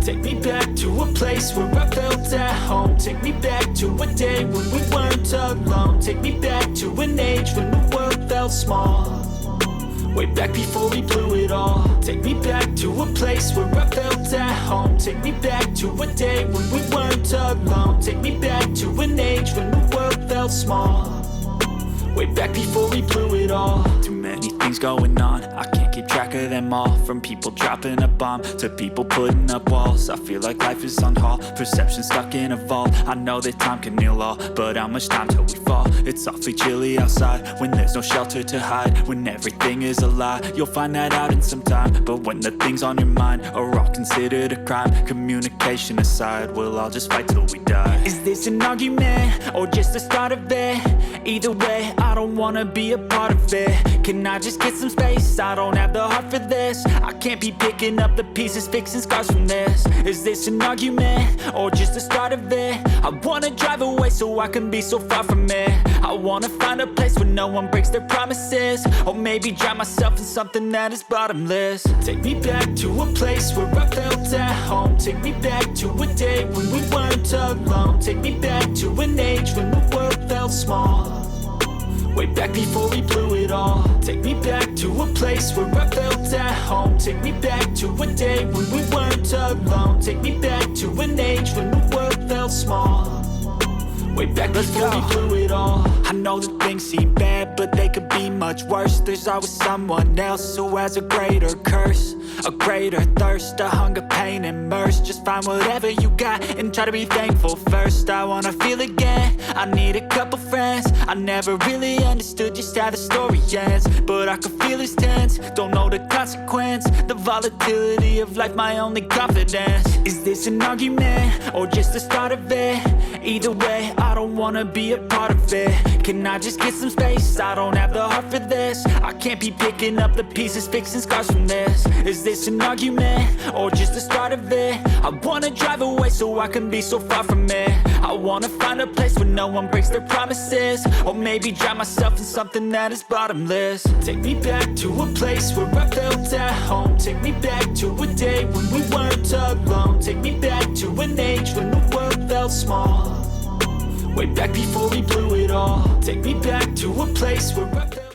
Take me back to a place where I felt at home. Take me back to a day when we weren't alone. Take me back to an age when the world felt small, way back before we blew it all. Take me back to a place where I felt at home. Take me back to a day when we weren't alone. Take me back to an age when the world felt small, way back before we blew it all. Too many things going on, I can't keep track of them all. From people dropping a bomb to people putting up walls. I feel like life is on hold, perception stuck in a vault. I know that time can heal all, but how much time till we fall? It's awfully chilly outside when there's no shelter to hide. When everything is a lie, you'll find that out in some time. But when the things on your mind are all considered a crime, communication aside, we'll all just fight till we die. Is this an argument or just the start of it? Either way, I don't wanna be a part of it. Can I just get some space? I don't have the heart for this. I can't be picking up the pieces, fixing scars from this. Is this an argument or just the start of it? I wanna drive away so I can be so far from it. I wanna find a place where no one breaks their promises, or maybe drown myself in something that is bottomless. Take me back to a place where I felt at home. Take me back to a day when we weren't alone. Take me back to an age when the world felt small, way back before we blew it all. Take me back to a place where I felt at home. Take me back to a day when we weren't alone. Take me back to an age when the world felt small, way back before we blew it all. I know that things seem bad, but they could be much worse. There's always someone else who has a greater curse, a greater thirst, a hunger, pain, and mercy. Just find whatever you got and try to be thankful first. I wanna feel again, I need a couple friends. I never really understood just how the story ends, but I can feel it's tense, don't know the consequence. The volatility of life, my only confidence. Is this an argument or just the start of it? Either way, I don't wanna be a part of it. Can I just get some space? I don't have the heart for this. I can't be picking up the pieces, fixing scars from this. Is this an argument or just the start of it? I wanna drive away so I can be so far from it. I wanna find a place where no one breaks their promises, or maybe drown myself in something that is bottomless. Take me back to a place where I felt at home. Take me back to a day when we weren't alone. Take me back to an age when the world felt small, way back before we blew it all. Take me back to a place where I felt